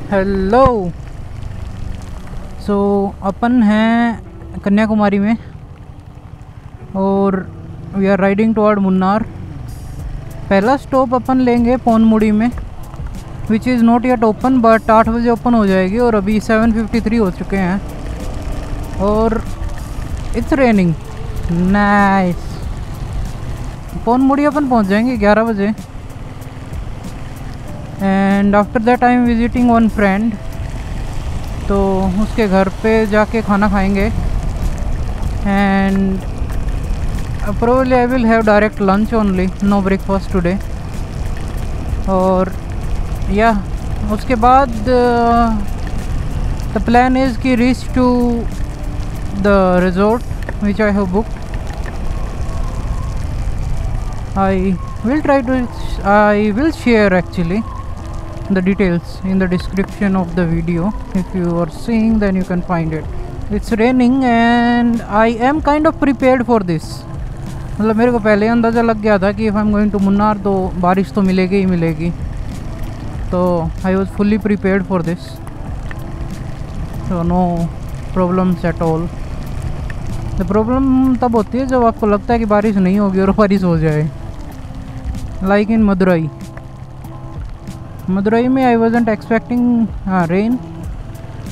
Hello. सो अपन हैं कन्याकुमारी में और we are riding toward Munnar. पहला स्टॉप अपन लेंगे पोनमुड़ी में, which is not yet open, but 8 बजे ओपन हो जाएगी और अभी 7:53 हो चुके हैं और इट्स रेनिंग। नाइस। पोनमुड़ी अपन पहुंच जाएंगे 11 बजे and after that I am visiting one friend, तो उसके घर पे जाके खाना खाएंगे and probably I will have direct lunch only, no breakfast today. और या उसके बाद द प्लान इज़ कि reach to the resort which I have booked. I will share actually the details in the description of the video. If you are seeing, then you can find it. It's raining and I am kind of prepared for this. मतलब मेरे को पहले अंदाज़ा लग गया था कि if I'm going to Munnar तो बारिश तो मिलेगी ही मिलेगी, तो I was fully prepared for this, so no problems at all. The problem तब होती है जब आपको लगता है कि बारिश नहीं होगी और बारिश हो जाए, like in मदुरई में I wasn't expecting rain,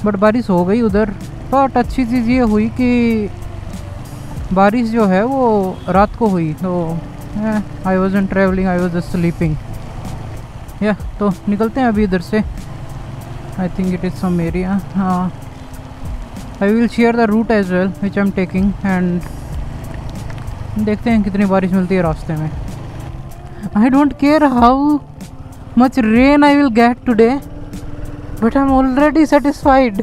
but बारिश हो गई उधर। बट अच्छी चीज़ ये हुई कि बारिश जो है वो रात को हुई, तो I wasn't travelling, I was just sleeping. या तो निकलते हैं अभी इधर से। I think it is some area. हाँ, I will share the route as well which I am taking and देखते हैं कितनी बारिश मिलती है रास्ते में। I don't care how much rain I will get today, but I'm already satisfied.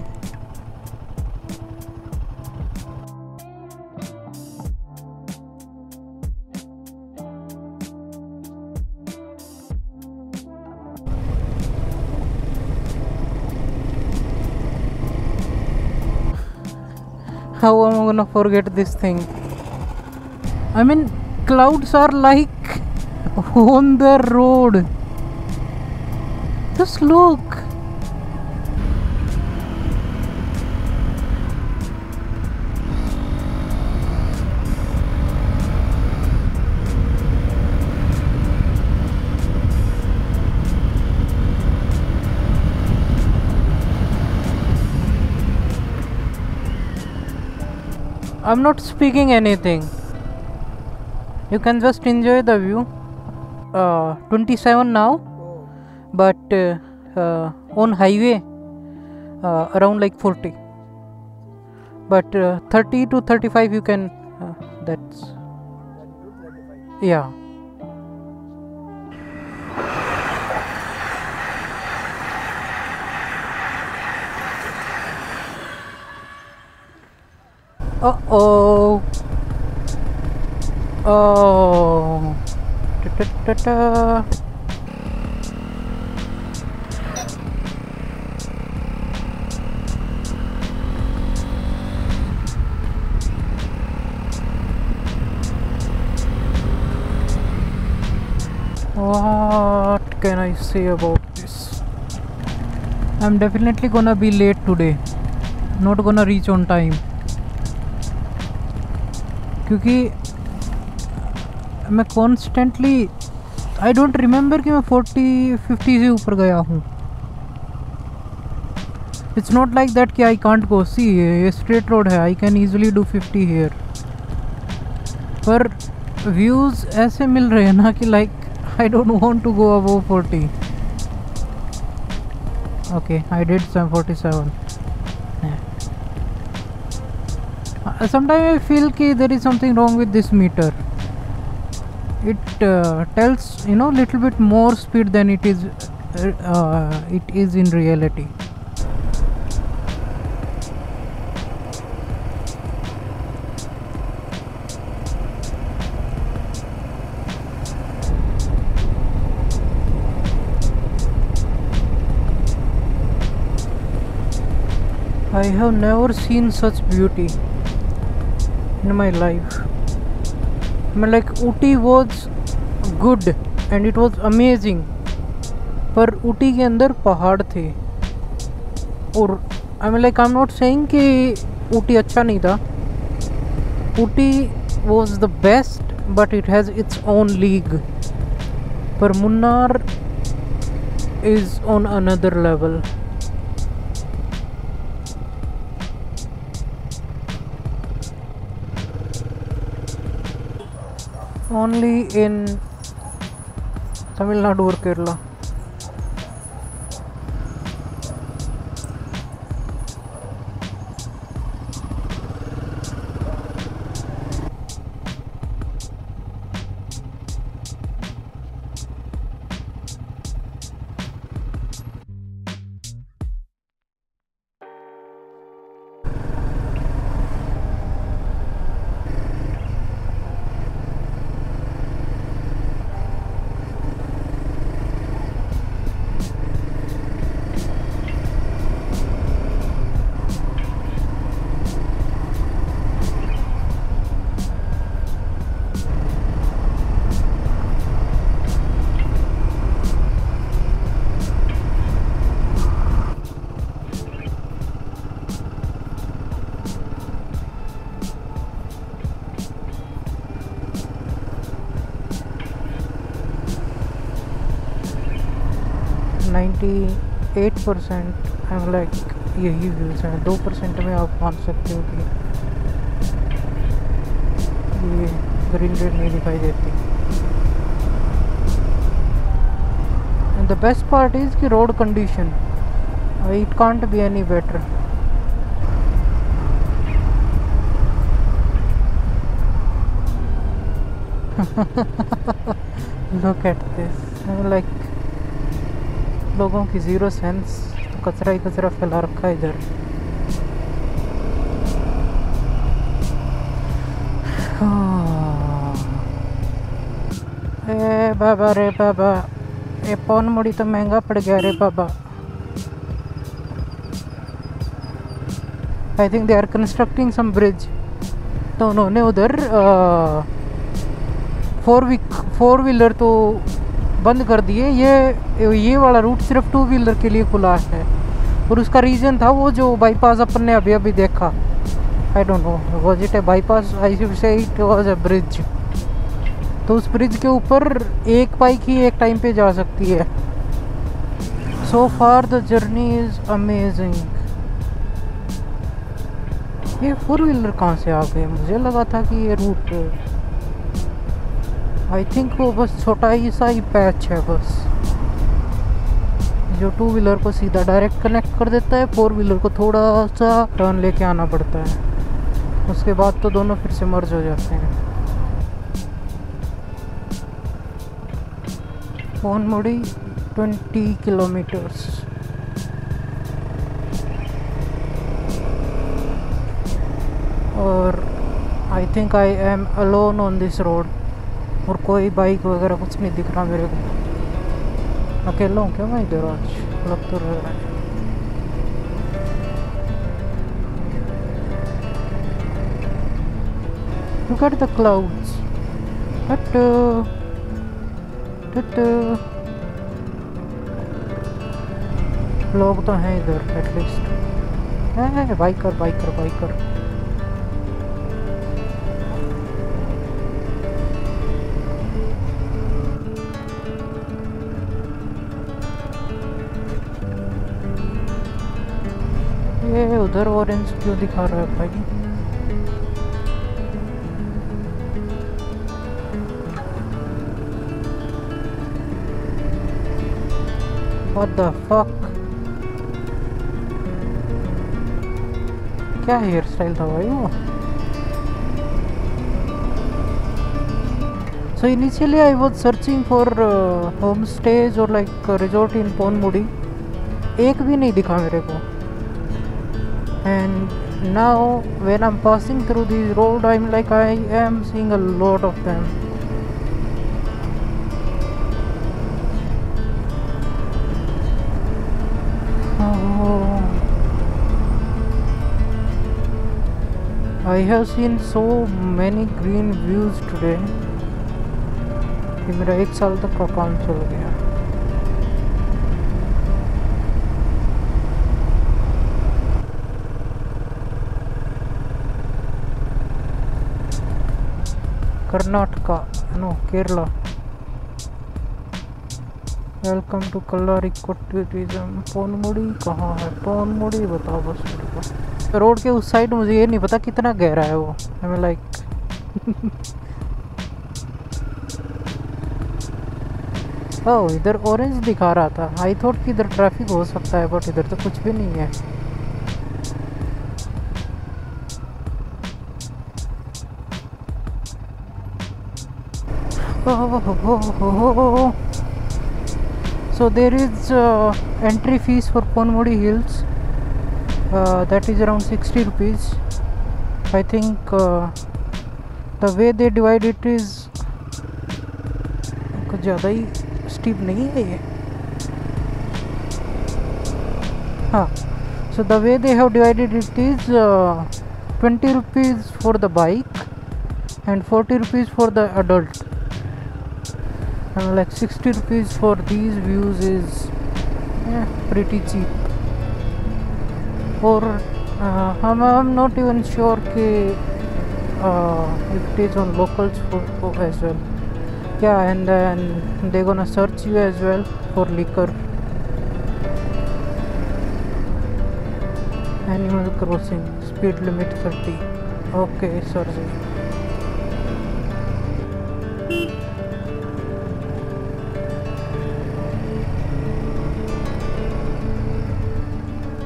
How am I gonna forget this thing? I mean, clouds are like on the road. Just look. I'm not speaking anything. You can just enjoy the view. 27 now. But on highway around like 40, but 30 to 35 you can that's yeah. Oh ta-ta-ta-ta. What can I say about this? I'm definitely gonna be late today, not gonna reach on time, क्योंकि मैं constantly I don't remember कि मैं 40-50 से ऊपर गया हूँ। It's not like that कि I can't go, सी ये स्ट्रेट रोड है, I can easily do 50 here, पर व्यूज़ ऐसे मिल रहे हैं ना कि like I don't want to go above 40. Okay, I did some 47. Sometimes I feel कि there is something wrong with this meter. It tells little bit more speed than it is in reality. I have never seen such beauty in my life. I mean, like Ooty was good and it was amazing, पर ऊटी के अंदर पहाड़ थे और I mean like I am not saying कि ऊटी अच्छा नहीं था, Ooty was the best but it has its own league, पर Munnar is on another level. Only in Tamil Nadu or Kerala. Ninety 8% I am like यही व्यूज़ हैं. 2% में आप मान सकते हो कि ये ग्रीन रेड नहीं दिखाई देती. And the best part is कि road condition, it can't be any better. Look at this, like लोगों की ज़ीरो सेंस, तो कचरा ही कचरा फैला रखा है इधर. ए बाबा रे बाबा, ये पौन मुड़ी तो महंगा पड़ गया रे बाबा. I think they are constructing some bridge, तो उन्होंने उधर 4 व्हीलर तो बंद कर दिए. ये वाला रूट सिर्फ 2 व्हीलर के लिए खुला है, और उसका रीज़न था वो जो बाईपास अपन ने अभी अभी देखा. I don't know was it A bypass, I should say it was a bridge. तो उस ब्रिज के ऊपर एक बाइक ही एक टाइम पे जा सकती है. So far the journey is amazing. ये 4 व्हीलर कहाँ से आ गए? मुझे लगा था कि ये रूट, आई थिंक वो बस छोटा ही सा ही पैच है बस, जो 2 व्हीलर को सीधा डायरेक्ट कनेक्ट कर देता है. 4 व्हीलर को थोड़ा सा टर्न लेके आना पड़ता है, उसके बाद तो दोनों फिर से मर्ज हो जाते हैं. पोनमुड़ी 20 किलोमीटर्स. और I think I am alone on this road, और कोई बाइक वगैरह कुछ नहीं दिख रहा मेरे को. अकेला हूँ क्या मैं इधर आज? लग तो रहा है. Look at the clouds. लोग तो हैं इधर एटलीस्ट. है बाइकर बाइकर बाइकर. ये उधर ऑरेंज क्यों दिखा रहा है भाई? What the fuck? क्या हेयर स्टाइल था भाई वो? So initially I was searching for homestays or like resort in पोनमुड़ी. एक भी नहीं दिखा मेरे को. And now when I'm passing through this road, I'm like I am seeing a lot of them. Oh, I have seen so many green views today कि मेरा 1 साल तक का काम चल गया. Karnataka, no Kerala. Welcome to Kallar eco tourism. Ponmudi कहाँ है? पोनमुड़ी बताओ बस मेरे को। रोड के उस साइड मुझे ये नहीं पता कितना गहरा है वो। हमें लाइक ओह इधर ऑरेंज दिखा रहा था। आई थॉट कि इधर ट्रैफिक हो सकता है, बट इधर तो कुछ भी नहीं है। So there is entry fees for Ponmudi Hills. That is around 60 rupees. I think the way they divide it is कुछ ज़्यादा ही स्टीप नहीं है ये। हाँ, so the way they have divided it is 20 rupees for the bike and 40 rupees for the adult. And like 60 rupees for these views is pretty cheap. Or I'm not even sure कि if it is on locals for as well. Yeah, and then they're gonna search you as well for liquor. Animal Crossing speed limit 30. Okay, sorry.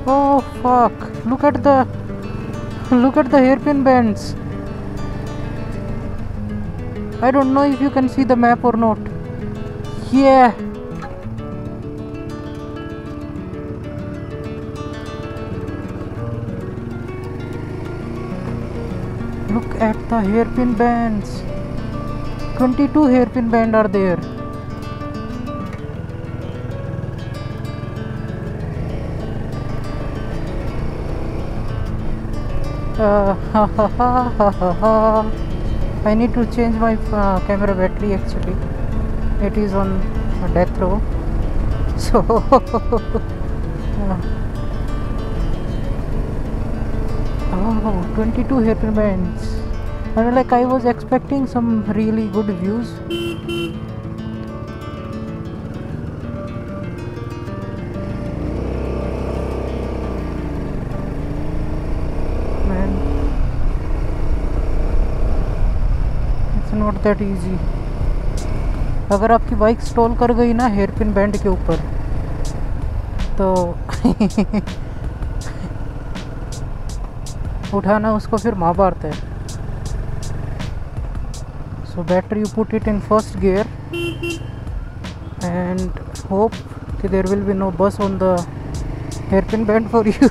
Oh fuck, look at the hairpin bends. I don't know if you can see the map or not. Yeah, look at the hairpin bends. 22 hairpin bend are there. I need to change my camera battery actually. It is on death row. So oh, 22 hairpin bends. I mean, like I was expecting some really good views. Not that easy. अगर आपकी bike stall कर गई ना hairpin band के ऊपर तो उठाना उसको फिर माँ मारता है। So better you put it in first gear and hope कि देयर विल बी नो बस on the hairpin band for you.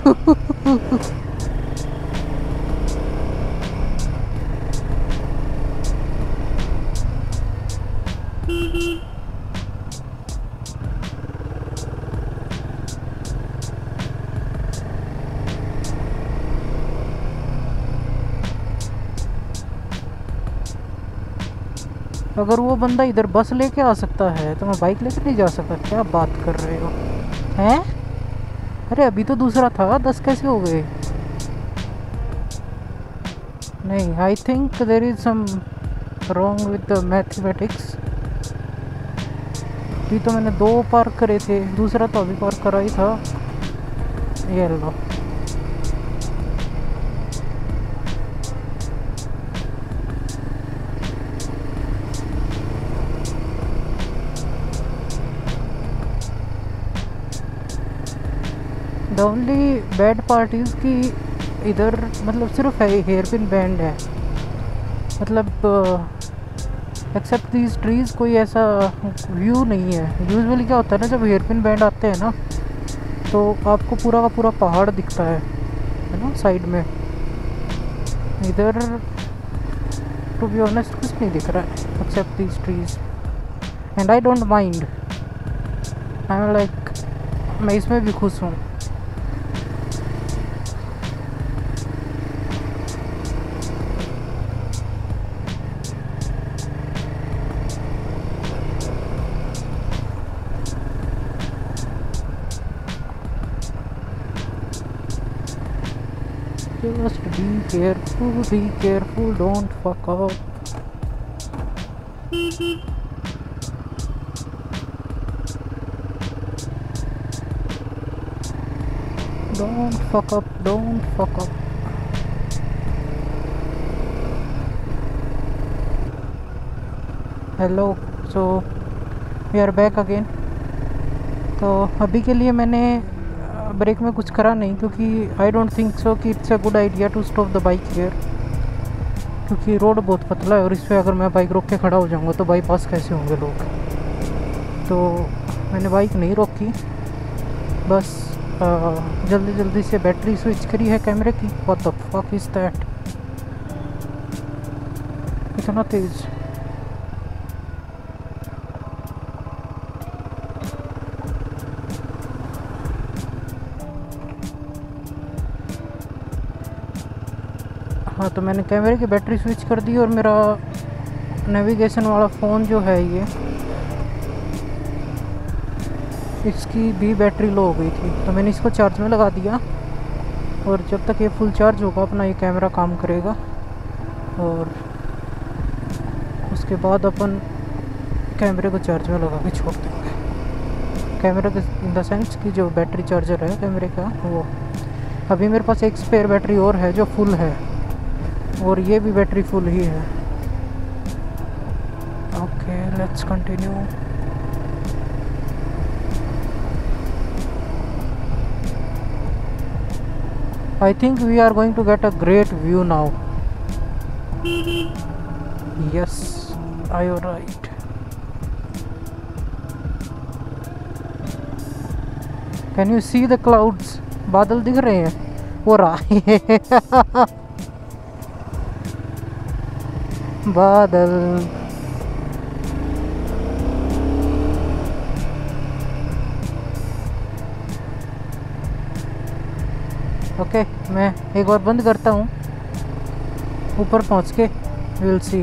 अगर वो बंदा इधर बस लेके आ सकता है तो मैं बाइक लेके नहीं जा सकता? क्या बात कर रहे हो हैं? अरे अभी तो दूसरा था, 10 कैसे हो गए? नहीं, I think there is some wrong with the mathematics. अभी तो मैंने 2 पार्क करे थे, दूसरा तो अभी पार्क करा ही था। ये लो, the only bad part is कि इधर मतलब सिर्फ हेयर पिन बैंड है, मतलब एक्सेप्ट दीज ट्रीज़ कोई ऐसा व्यू नहीं है। यूजुअली क्या होता है ना, जब हेयर पिन बैंड आते हैं ना तो आपको पूरा का पूरा पहाड़ दिखता है ना साइड में। इधर टू बी ऑनेस्ट कुछ नहीं दिख रहा है except these trees and I don't mind. I am like मैं इसमें भी खुश हूँ। Just be careful, don't fuck up. Don't fuck up, don't fuck up. Hello, so we are back again. तो अभी के लिए मैंने ब्रेक में कुछ करा नहीं, क्योंकि आई डोंट थिंक सो कि it's a good idea to stop the bike here, क्योंकि रोड बहुत पतला है और इस पर अगर मैं बाइक रोक के खड़ा हो जाऊंगा तो बाईपास कैसे होंगे लोग। तो मैंने बाइक नहीं रोकी, बस जल्दी जल्दी से बैटरी स्विच करी है कैमरे की। What the fuck is that, इतना तेज़। हाँ, तो मैंने कैमरे की बैटरी स्विच कर दी और मेरा नेविगेशन वाला फ़ोन जो है ये, इसकी भी बैटरी लो हो गई थी, तो मैंने इसको चार्ज में लगा दिया और जब तक ये फुल चार्ज होगा अपना ये कैमरा काम करेगा। और उसके बाद अपन कैमरे को चार्ज में लगा के छोड़ देंगे। कैमरे के इन द सेंस की जो बैटरी चार्जर है कैमरे का, वो अभी मेरे पास एक स्पेयर बैटरी और है जो फुल है, और ये भी बैटरी फुल ही है। Okay, let's continue. I think we are going to get a great view now. Yes, are you right? Can you see the clouds? बादल दिख रहे हैं, वो रहा है बादल। ओके, मैं एक बार बंद करता हूँ, ऊपर पहुँच के विल सी।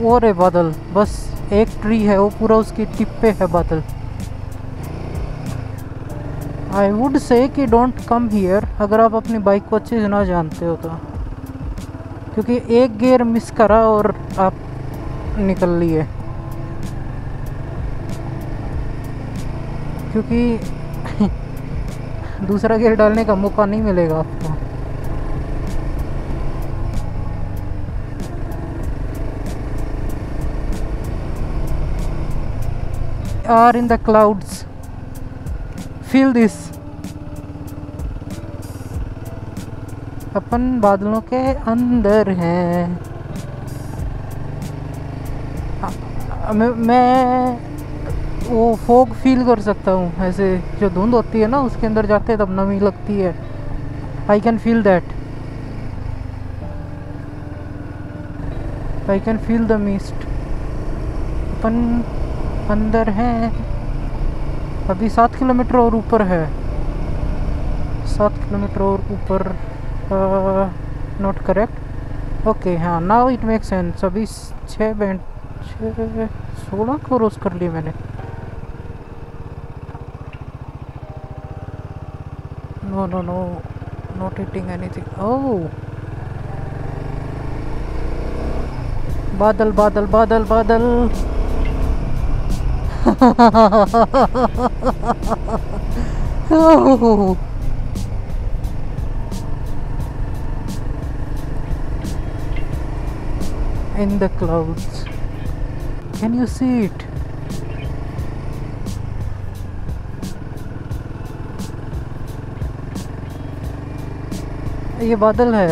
और है बादल, बस एक ट्री है वो पूरा उसकी टिप पे है बादल। आई वुड से कि डोंट कम हियर अगर आप अपनी बाइक को अच्छे से ना जानते हो तो, क्योंकि एक गियर मिस करा और आप निकल लिए। क्योंकि दूसरा गियर डालने का मौका नहीं मिलेगा आपको। Are in the clouds, feel this. अपन बादलों के अंदर हैं। मैं वो फोग फील कर सकता हूँ, ऐसे जो धुंध होती है ना उसके अंदर जाते हैं तब नमी लगती है। I can feel that, I can feel the mist. अपन अंदर हैं, अभी 7 किलोमीटर और ऊपर है, 7 किलोमीटर और ऊपर। Not correct. ओके, हाँ, नाउ इट मेक सेंस। अभी 16 क्रॉस कर लिए मैंने। No no no, not hitting anything. Oh, बादल बादल बादल बादल in the clouds. Can you see it? ये बादल है।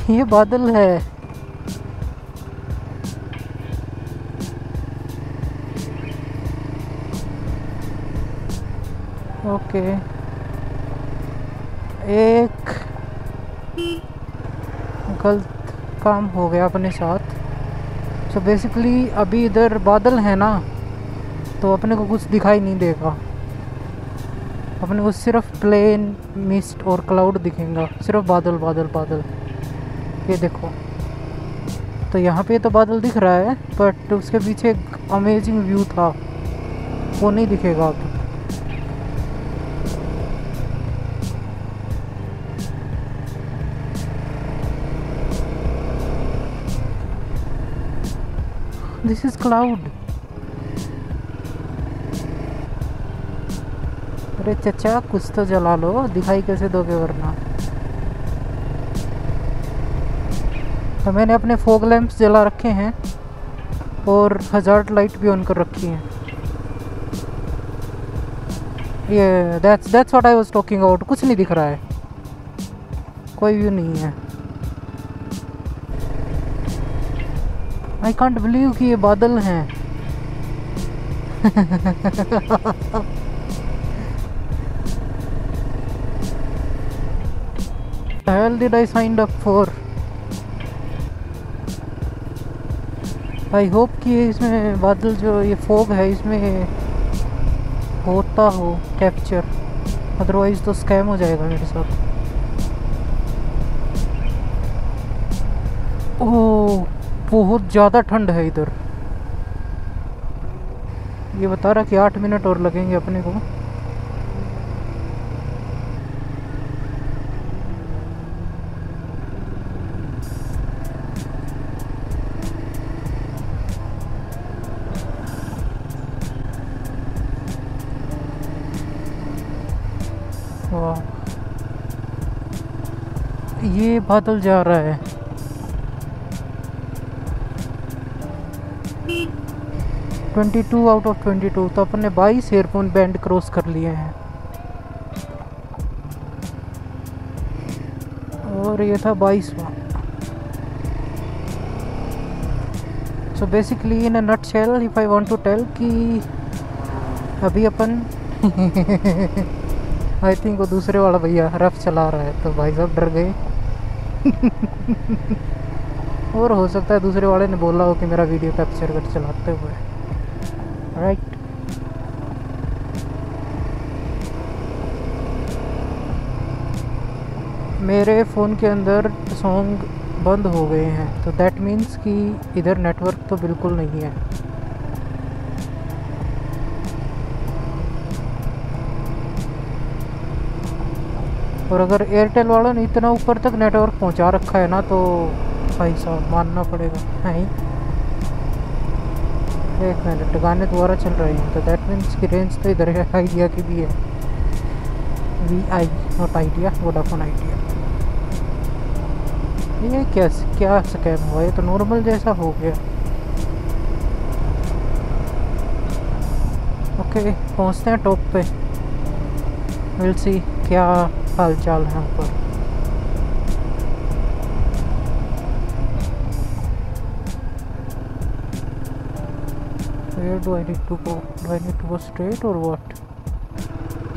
ये बादल है। ओके, एक गलत काम हो गया अपने साथ। सो बेसिकली अभी इधर बादल है ना, तो अपने को कुछ दिखाई नहीं देगा। अपने को सिर्फ प्लेन मिस्ट और क्लाउड दिखेगा, सिर्फ बादल बादल बादल। ये देखो, तो यहाँ पे तो बादल दिख रहा है, बट उसके पीछे एक अमेजिंग व्यू था, वो नहीं दिखेगा अब। This is cloud. अरे चचा कुछ तो जला लो, दिखाई कैसे दोगे वरना। तो मैंने अपने फॉग लैंप्स जला रखे हैं और हजार्ड लाइट भी ऑन कर रखी है। ये that's what I was talking about. कुछ नहीं दिख रहा है, कोई व्यू नहीं है। आई कांट बिलीव कि ये बादल हैं। hell did I signed up for? I hope कि इसमें बादल जो ये फॉग है इसमें होता हो कैप्चर, अदरवाइज तो स्कैम हो जाएगा मेरे साथ। ओह बहुत ज़्यादा ठंड है इधर। ये बता रहा कि 8 मिनट और लगेंगे अपने को। वाह ये बादल जा रहा है। ट्वेंटी 22 आउट ऑफ 22, तो अपन ने 22 एयरपोर्ट बैंड क्रॉस कर लिए हैं। और ये था 22वां। So basically in a nutshell if I want to tell कि अभी अपन आई थिंक वो दूसरे वाला भैया रफ चला रहा है, तो भाई साहब डर गए। और हो सकता है दूसरे वाले ने बोला हो कि मेरा वीडियो कैप्चर कर चलाते हुए, राइट। मेरे फ़ोन के अंदर सॉन्ग बंद हो गए हैं, तो दैट मीन्स कि इधर नेटवर्क तो बिल्कुल नहीं है। और अगर एयरटेल वालों ने इतना ऊपर तक नेटवर्क पहुंचा रखा है ना, तो भाई साहब मानना पड़ेगा। नहीं एक मिनट, गाने दोबारा चल रहे हैं, तो दैट मीन्स की रेंज तो इधर है। आइडिया की भी है, VI not idea, Vodafone idea. ये क्या स्कैम हुआ? ये तो नॉर्मल जैसा हो गया। ओके पहुंचते हैं टॉप पे, विल सी क्या हाल चाल है ऊपर। Where do I need to go? Do I need to go straight or what?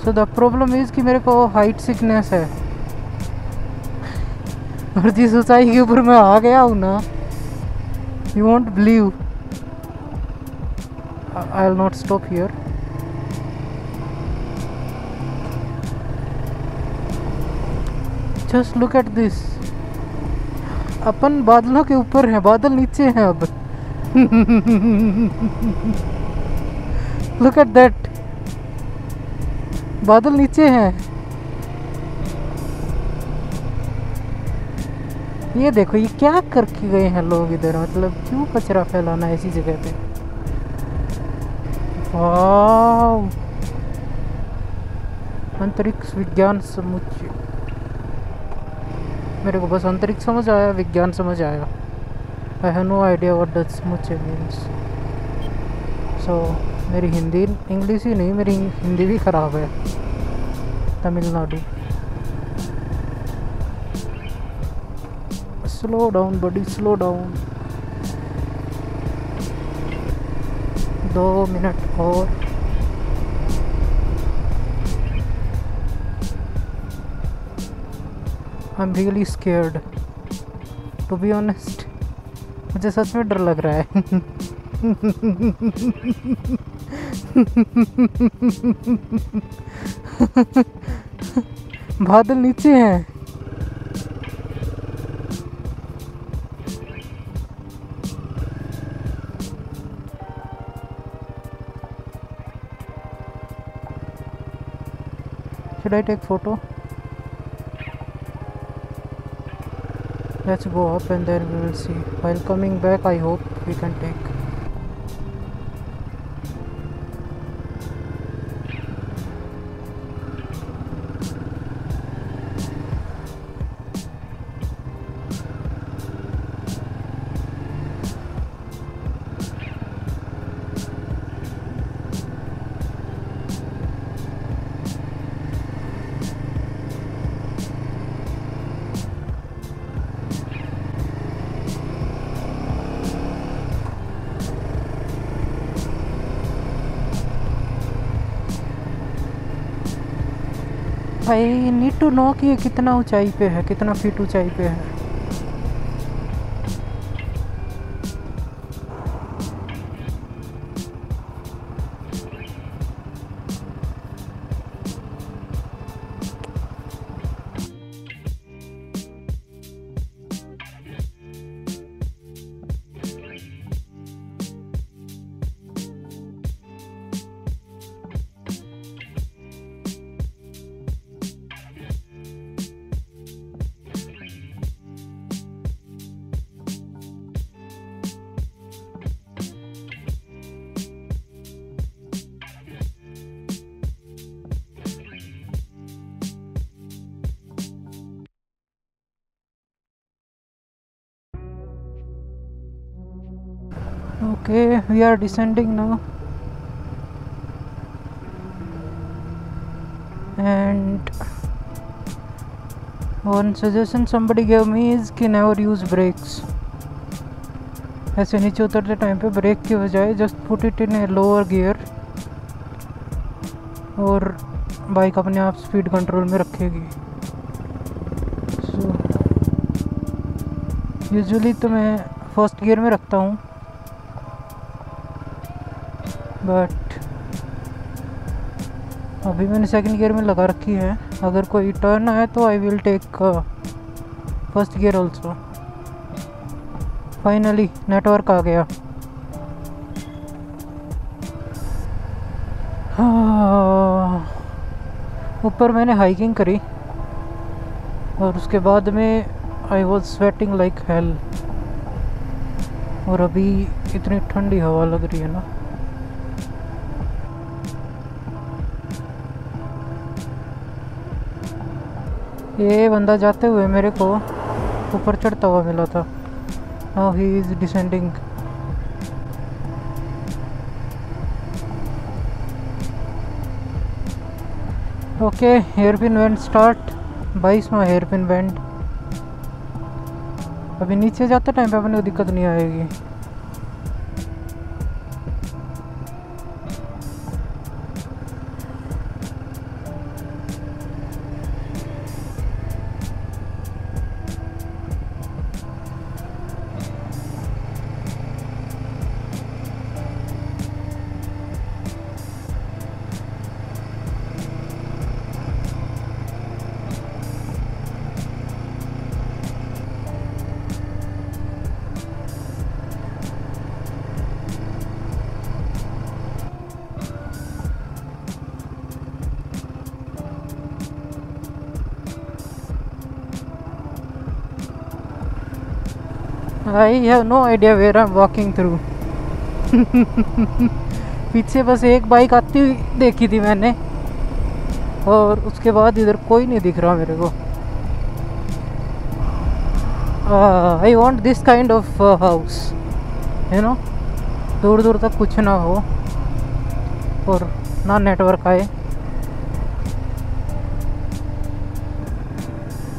So the problem is कि मेरे को हाइट सिकनेस है, और जिस ऊंचाई के ऊपर मैं आ गया हूँ ना, you won't believe. I'll not stop here. Just look at this. अपन बादलों के ऊपर हैं, बादल नीचे हैं अब। Look at that. बादल नीचे हैं। ये देखो ये क्या करके गए हैं लोग इधर, मतलब क्यों कचरा फैलाना ऐसी जगह पे। वाव अंतरिक्ष विज्ञान समुच्चय। मेरे को बस अंतरिक्ष समझ आया, विज्ञान समझ आया। I have no idea what that समुच्चय मीन्स। सो मेरी हिंदी इंग्लिश ही नहीं, मेरी हिंदी भी ख़राब है। Tamil Nadu. Slow down buddy, slow down. 2 minute और। I am really scared to be honest. मुझे सच में डर लग रहा है। बादल नीचे हैं। Should I take photo? Let's go up and then we will see. While coming back, I hope we can take I need to know कि ये कितना ऊंचाई पे है, कितना फीट ऊंचाई पे है। Okay, we are descending now, and one suggestion somebody gave me is कि never use brakes. ऐसे नीचे उतरते टाइम पे ब्रेक की बजाय just put it in a lower gear और बाइक अपने आप स्पीड कंट्रोल में रखेगी। सो यूजुअली तो मैं फर्स्ट गियर में रखता हूँ, बट अभी मैंने सेकंड गियर में लगा रखी है। अगर कोई टर्न आए तो I will take first gear also. Finally network आ गया। ऊपर मैंने हाइकिंग करी और उसके बाद में I was sweating like hell, और अभी इतनी ठंडी हवा लग रही है ना। ये बंदा जाते हुए मेरे को ऊपर चढ़ता हुआ मिला था। Now he is descending. Okay, hairpin bend start. 22वां हेयरपिन बेंड। अभी नीचे जाते टाइम पे अपने को दिक्कत नहीं आएगी। I have no idea where I'm walking through. पीछे बस एक बाइक आती हुई देखी थी मैंने, और उसके बाद इधर कोई नहीं दिख रहा मेरे को। I want this kind of house, you know, दूर दूर तक कुछ ना हो और ना नेटवर्क आए।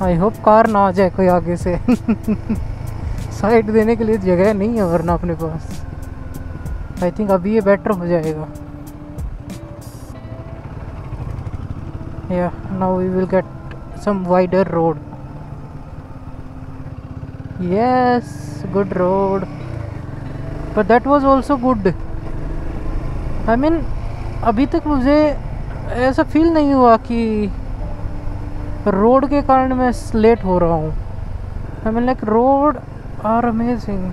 आई होप कार ना आ जाए कोई आगे से। साइड देने के लिए जगह नहीं है वरना अपने पास। आई थिंक अभी ये बेटर हो जाएगा। या now we will get some wider road. Yes, good road, but that was also good. I mean अभी तक मुझे ऐसा फील नहीं हुआ कि रोड के कारण मैं लेट हो रहा हूँ। I mean like road are amazing.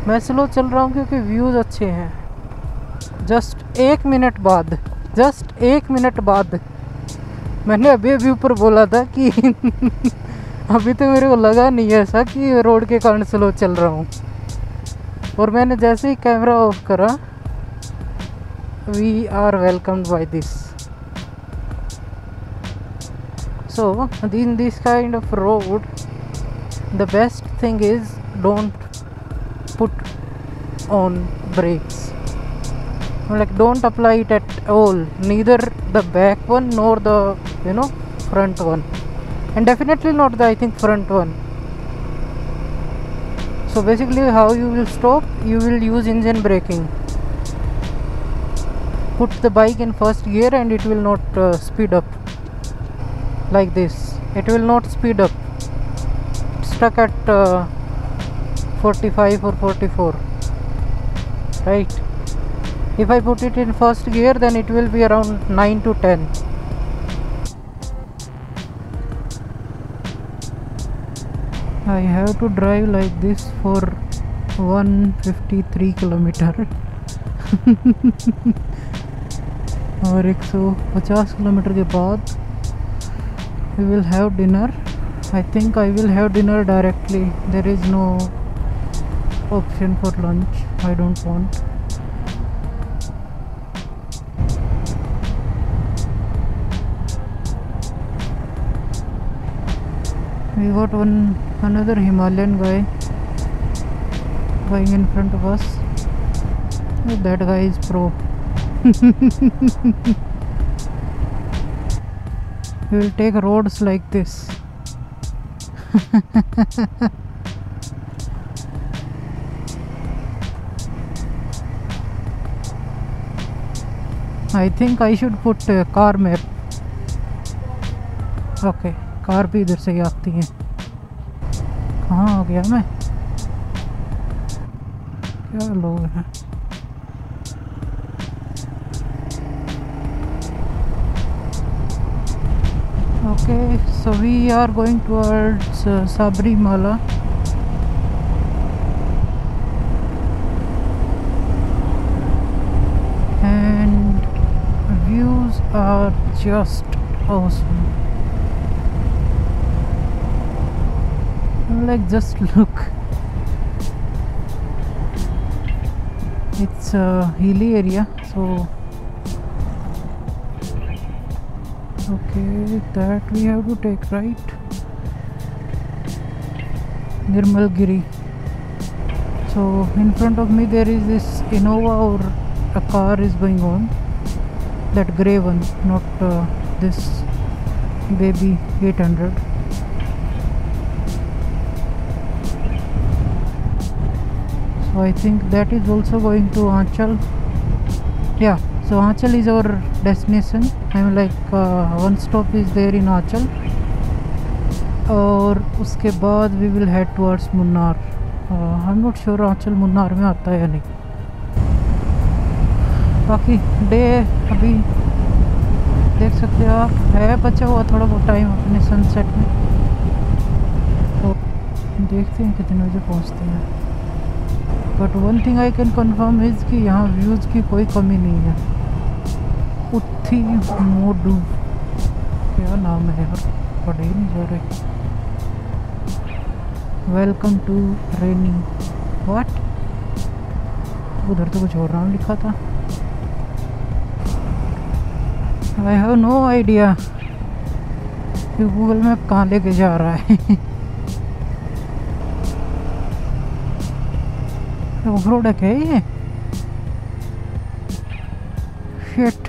मैं स्लो चल रहा हूँ क्योंकि व्यूज़ अच्छे हैं। जस्ट एक मिनट बाद मैंने अभी ऊपर बोला था कि अभी तो मेरे को लगा नहीं ऐसा कि रोड के कारण स्लो चल रहा हूँ, और मैंने जैसे ही कैमरा ऑफ करा, we are welcomed by this. So in this kind of road the best thing is don't put on brakes, like don't apply it at all, neither the back one nor the front one, and definitely not the I think front one. So basically how you will stop, you will use engine braking. Put the bike in first gear and it will not speed up. like this, it will not speed up. It's stuck at 45 or 44, right? If I put it in first gear, then it will be around 9 to 10. I have to drive like this for 153 kilometre और 150 kilometre के बाद we will have dinner. I think I will have dinner directly. There is no option for lunch. I don't want. We got another Himalayan guy going in front of us. Oh, that guy is pro. He will take roads like this. I think I should put a car map. Okay, car भी इधर से ही आती है. कहाँ आ गया मैं? क्या लोग हैं? Okay, so we are going towards Sabrimala. And views are just awesome. Like, just look. It's a hilly area, so okay, that we have to take right. Nirmalgiri. So in front of me there is this Innova, or a car is going on. That grey one, not this baby 800. So I think that is also going to Aanchal. Yeah, so Aanchal is our destination. I'm like one stop is there in Aanchal, और उसके बाद we will head towards Munnar. I'm not sure Aanchal Munnar में आता है या नहीं. बाकी day अभी देख सकते हो आप, है बचा हुआ थोड़ा बहुत टाइम अपने सनसेट में. तो देखते हैं कितने बजे पहुंचते हैं. But one thing I can confirm is कि यहाँ व्यूज़ की कोई कमी नहीं है. उत्थी मोडू, क्या नाम है यार, पढ़े ही नहीं जा रहे. Welcome to rainy. व्हाट, उधर तो कुछ और नाम लिखा था. आई हैव नो आइडिया कि गूगल मैप कहाँ लेके जा रहा है. ऑफ रोड है ये. शिट.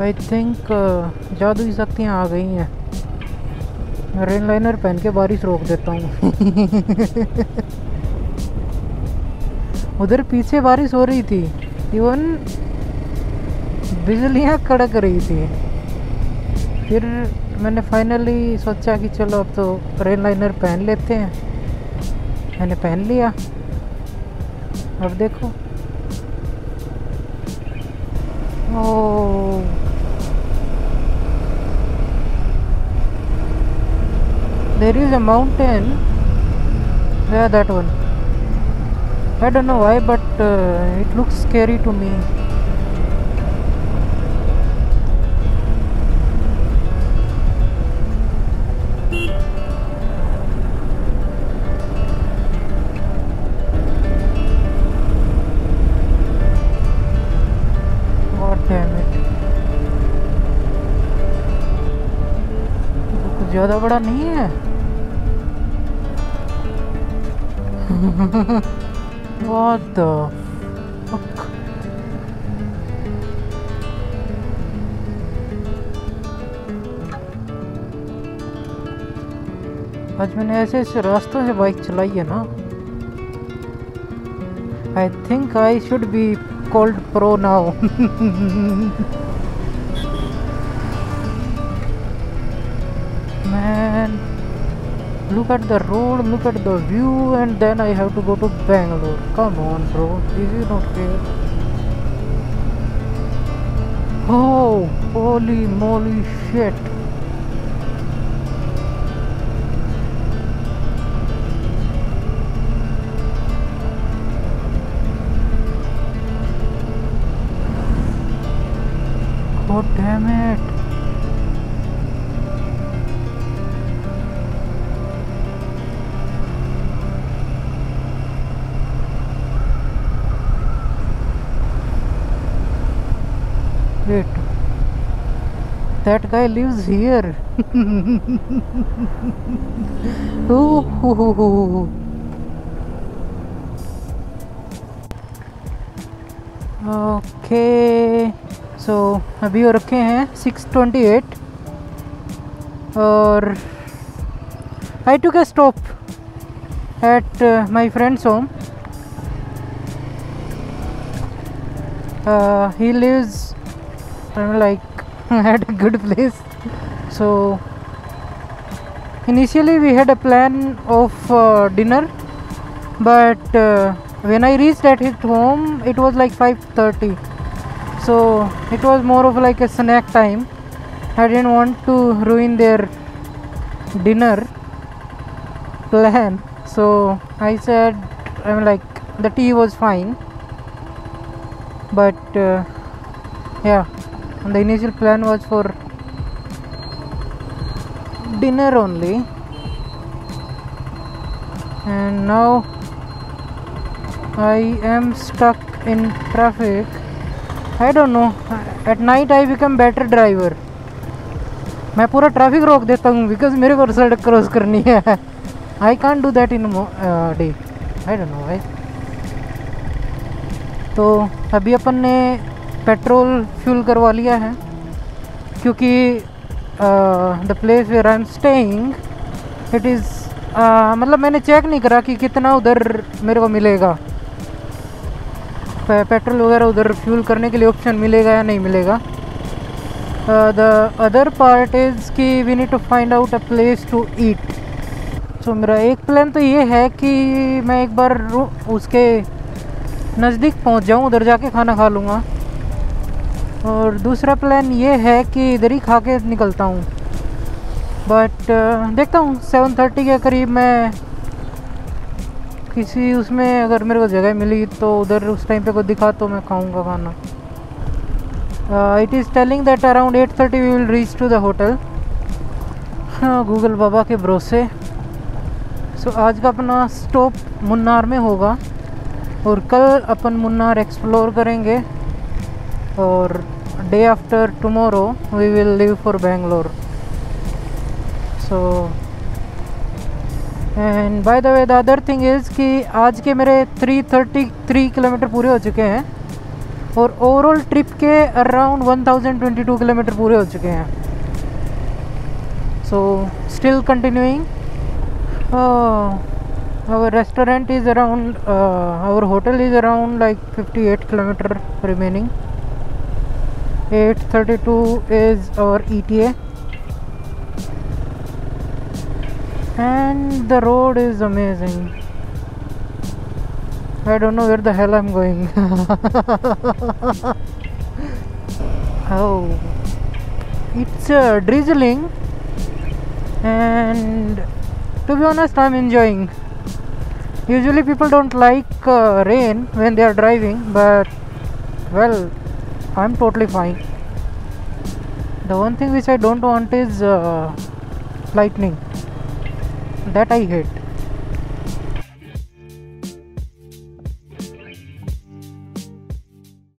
आई थिंक जादू की शक्तियाँ आ गई हैं. मैं रेन लाइनर पहन के बारिश रोक देता हूँ. उधर पीछे बारिश हो रही थी, इवन बिजलियाँ कड़क रही थी. फिर मैंने फाइनली सोचा कि चलो अब तो रेन लाइनर पहन लेते हैं. मैंने पहन लिया. अब देखो, ओह, there is a mountain. Yeah, that one. I don't know why, but it looks scary to me. God damn it. कुछ ज़्यादा बड़ा नहीं है. What the fuck? आज मैंने ऐसे ऐसे रास्तों से बाइक चलाई है ना, I think I should be called pro now. Man, look at the road, look at the view, and then I have to go to Bangalore. Come on, bro, this is not fair. Oh, holy moly shit. God damn it. Wait, that guy lives here. Oh. Okay, so अभी हो रखे हैं 6:28 और I took a stop at my friend's home. He lives like at a good place. So initially we had a plan of dinner, but when I reached at his home it was like 5:30, so it was more of like a snack time. I didn't want to ruin their dinner plan, so I said, like, the tea was fine, but yeah, the initial plan was for dinner only. And now I am stuck in traffic. I don't know, at night I become better driver. मैं पूरा traffic रोक देता हूँ because मेरे को सड़क cross करनी है. I can't do that in day, I don't know why. तो अभी अपन ने पेट्रोल फ्यूल करवा लिया है क्योंकि the place where I am staying it is मतलब मैंने चेक नहीं करा कि कितना उधर मेरे को मिलेगा, पेट्रोल वगैरह उधर फ्यूल करने के लिए ऑप्शन मिलेगा या नहीं मिलेगा. द अदर पार्ट इज़ कि we need to find out a place to eat. So मेरा एक प्लान तो ये है कि मैं एक बार उसके नज़दीक पहुंच जाऊं, उधर जाके खाना खा लूँगा. और दूसरा प्लान ये है कि इधर ही खा के निकलता हूँ. बट देखता हूँ 7:30 के करीब मैं किसी उसमें अगर मेरे को जगह मिली तो उधर उस टाइम पे को दिखा तो मैं खाऊँगा खाना. It is telling that around 8:30 we will reach to the hotel. हाँ, गूगल बाबा के भरोसे. सो आज का अपना स्टॉप मुन्नार में होगा और कल अपन मुन्नार एक्सप्लोर करेंगे और day after tomorrow we will leave for Bangalore. So and by the way the other thing is कि आज के मेरे 333 किलोमीटर पूरे हो चुके हैं और ओवरऑल ट्रिप के अराउंड 1022 किलोमीटर पूरे हो चुके हैं. So still continuing. Our restaurant is around, our hotel is around like 58 kilometer remaining. 8:32 is our ETA, and the road is amazing. I don't know where the hell I'm going. Oh, it's drizzling, and to be honest, I'm enjoying. Usually people don't like rain when they are driving, but well, I'm totally fine. The one thing which I don't want is lightning. That I hate.